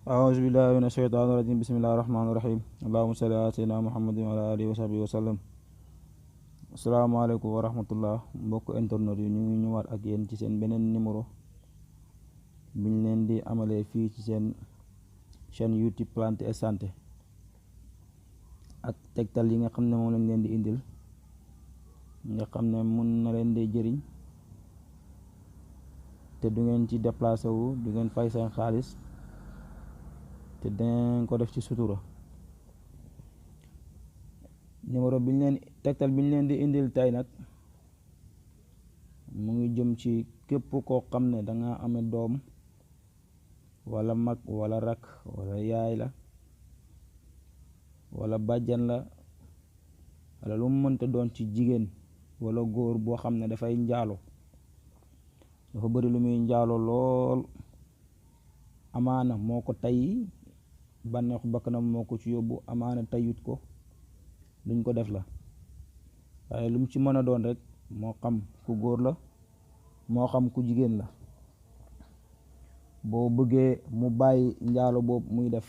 أعوذ بالله من الشيطان الرجيم بسم الله الرحمن الرحيم اللهم صل على سيدنا محمد وعلى آله وصحبه وسلم. asalaamaaleykum wa rahmatullah mbokk internet yi ñu ngi ñëwaat ak yéen ci seen beneen numéro biñ leen di amalee fii ci seen chaîne YouTube Plantes et Santé ak tegtal yi nga xam ne moom lañ leen di indil nga xam ne mun na leen di jëriñ te du ngeen ci déplacé wu du ngeen fay seen xaalis te dangeen ko def ci sutura. numéro biñ leen tegtal biñ leen di indil tey nag mu ngi jëm ci képp koo xam ne danga ame doom wala mag wala rak wala yaay la wala bàjjan la wala lu mu mënta doon ci jigéen wala góor boo xam ne dafay njaalo dafa bari lu muy njaalo lool amaana moo ko tay bànneexu bakkanam moo ko ci yóbbu amaana tayut ko luñ ko def la waaye lu mu ci mën a doon rek moo xam ku góor la moo xam ku jigéen la boo bëggee mu bàyyi njaalo boobu muy def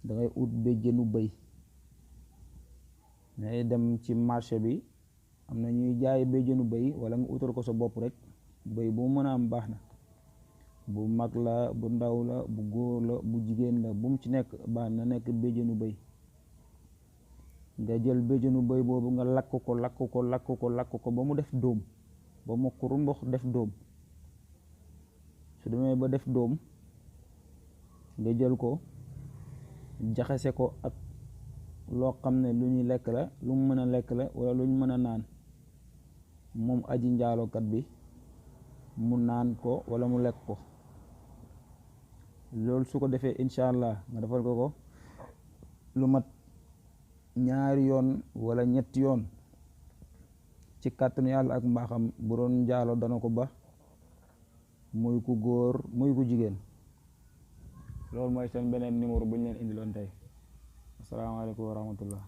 dangay ut béjjënu bëy ngay dem ci marché bi am na ñuy jaay béjjënu bëy wala nga utal ko sa bopp rek bëy bu mën a am baax na bu mag la bu ndaw la bu góor la bu jigéen la bu mu ci nekk baax na nekk béjjënu bëy nga jël béjjënu bëy boobu nga lakk ko ba mu def dóom ba mu kurumbox def dóom su demee ba def dóom nga jël ko jaxase ko ak loo xam ne lu ñuy lekk la lu mu mën a lekk la wala lu ñu mën a naan moom aji njaalokat bi mu naan ko wala mu lekk ko loolu su ko defee incha allah nga defal ko lu mat ñaari yoon wala ñetti yoon ci kàttanu yàlla ak mbaaxam bu doon njaalo dana ko ba muy ku góor muy ku jigéen. loolu mooy seen beneen numéro bu ñu leen indiloon tey asalaamaaleykum wa rahmatullah.